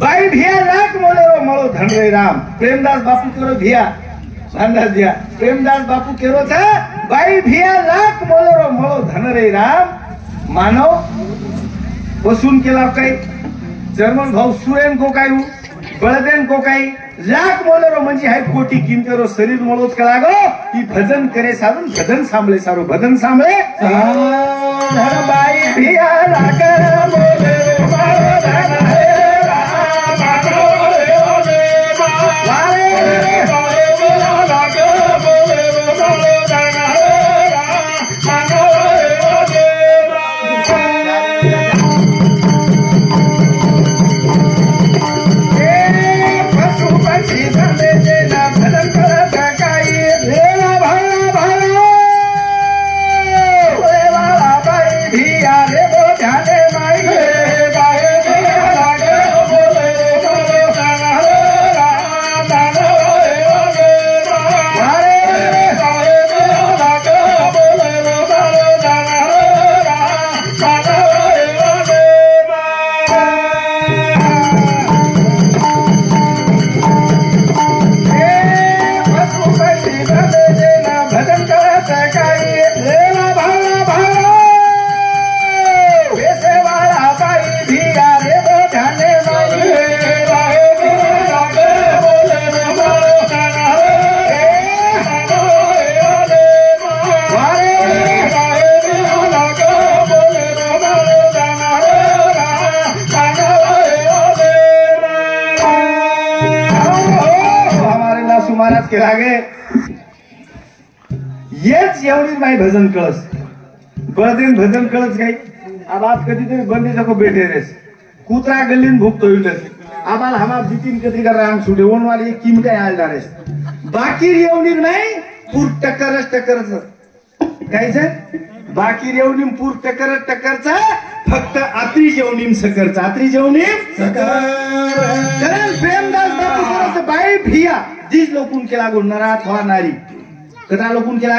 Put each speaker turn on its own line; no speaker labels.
बाई भिया लाख मोलेरो मळो धनरे राम प्रेमदास बापू केरो भिया भांडास दिया प्रेमदास बापू केरो था बाई भिया लाख मोलेरो मळो धनरे राम मानव वसून केला काही जर्मन भाऊ सुरेन को काही बळदेन को काही लाख मोलेरो म्हणजे हाय कोटी किमतेरो शरीर मळोच कला गो की भजन करे सारून भजन सांभळे सारो भजन सांभळे धन बाई भिया लाख मोलेरो मळो धनरे महाराज के लागे येच एवढी माई भजन कळस बळदेन भजन कळस काही अब आप कधी तरी बंदी सको बैठे रेस कुतरा गल्लीन भूक तो आबाल हमार बितिन कधी कर राम सुडे ओन वाली किम काय आल दारेस बाकी रेवणी नाही पूर टक्करच कायचं बाकी रेवणी पूर टक्करचा फक्त आत्री जेवणीम सकरचा आत्री जेवणीम सकरन प्रेमदास बापू बाई भिया जीज लोकून केला गो नरा अथवा नारी कदा लोकून केला